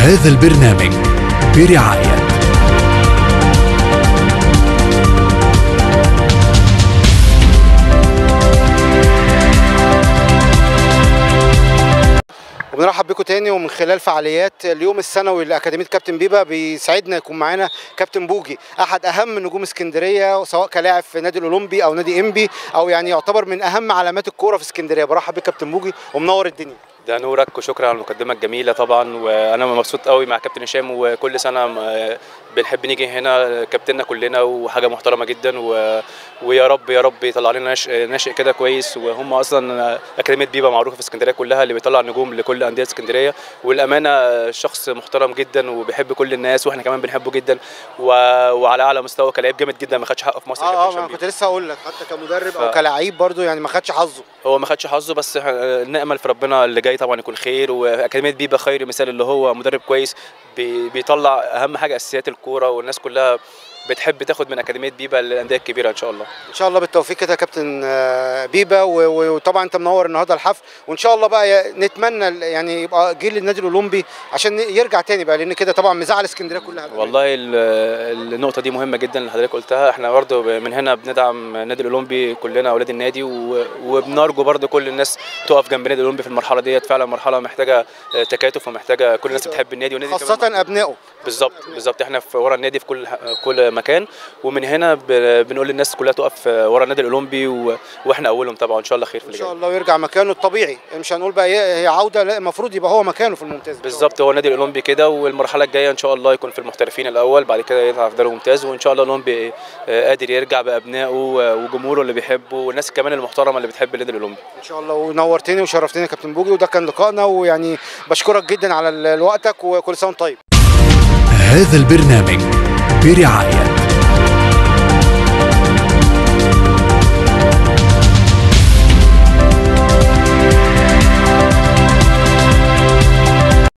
هذا البرنامج برعاية وبنرحب بكم تاني. ومن خلال فعاليات اليوم السنوي لأكاديمية كابتن بيبا بيسعدنا يكون معانا كابتن بوجي، أحد أهم نجوم اسكندرية، سواء كلاعب في نادي الأولمبي أو نادي إنبي أو يعني يعتبر من أهم علامات الكورة في اسكندرية. برحب بك كابتن بوجي ومنور الدنيا. ده نورك وشكرا على المقدمه الجميله طبعا، وانا مبسوط قوي مع كابتن هشام، وكل سنه بنحب نيجي هنا كابتننا كلنا، وحاجه محترمه جدا، ويا رب يا رب يطلع لنا ناشئ كده كويس. وهم اصلا اكاديميه بيبا معروفه في اسكندريه كلها، اللي بيطلع نجوم لكل انديه اسكندريه، والامانه شخص محترم جدا وبيحب كل الناس، واحنا كمان بنحبه جدا، وعلى اعلى مستوى كلاعب جامد جدا، ما خدش حقه في مصر. انا كنت لسه هقول لك حتى كمدرب او كلاعب برضو يعني ما خدش حظه. هو ما خدش حظه، بس نامل في ربنا اللي جاي طبعا يكون خير. واكاديميه بيبا خير مثال، اللي هو مدرب كويس بيطلع اهم حاجه اساسيات الكوره، والناس كلها بتحب تاخد من اكاديميه بيبا للانديه الكبيره ان شاء الله. ان شاء الله بالتوفيق كده يا كابتن بيبا. وطبعا انت منور النهارده الحفل، وان شاء الله بقى نتمنى يعني يبقى جيل النادي الاولمبي عشان يرجع تاني بقى، لان كده طبعا مزعل اسكندريه كلها. والله النقطه دي مهمه جدا اللي حضرتك قلتها. احنا برده من هنا بندعم النادي الاولمبي كلنا، اولاد النادي، وبنرجو برده كل الناس تقف جنب النادي الاولمبي في المرحله ديت. فعلا مرحله محتاجه تكاتف، ومحتاجه كل الناس بتحب النادي، والنادي خاصه ابنائه. بالظبط احنا في ورا النادي في كل مكان، ومن هنا بنقول للناس كلها تقف ورا النادي الاولمبي، واحنا اولهم طبعا. ان شاء الله خير في اللي جاي، ان شاء الله ويرجع مكانه الطبيعي. مش هنقول بقى هي عوده، لا المفروض يبقى هو مكانه في الممتاز. بالظبط، هو النادي الاولمبي كده، والمرحله الجايه ان شاء الله يكون في المحترفين الاول، بعد كده يطلع في دوري ممتاز، وان شاء الله الاولمبي قادر يرجع بابنائه وجمهوره اللي بيحبه، والناس كمان المحترمه اللي بتحب النادي الاولمبي. ان شاء الله. ونورتني وشرفتني يا كابتن بوجي، وده كان لقائنا، ويعني بشكرك جدا على وقتك، وكل سنه وانت طيب. هذا البرنامج برعاية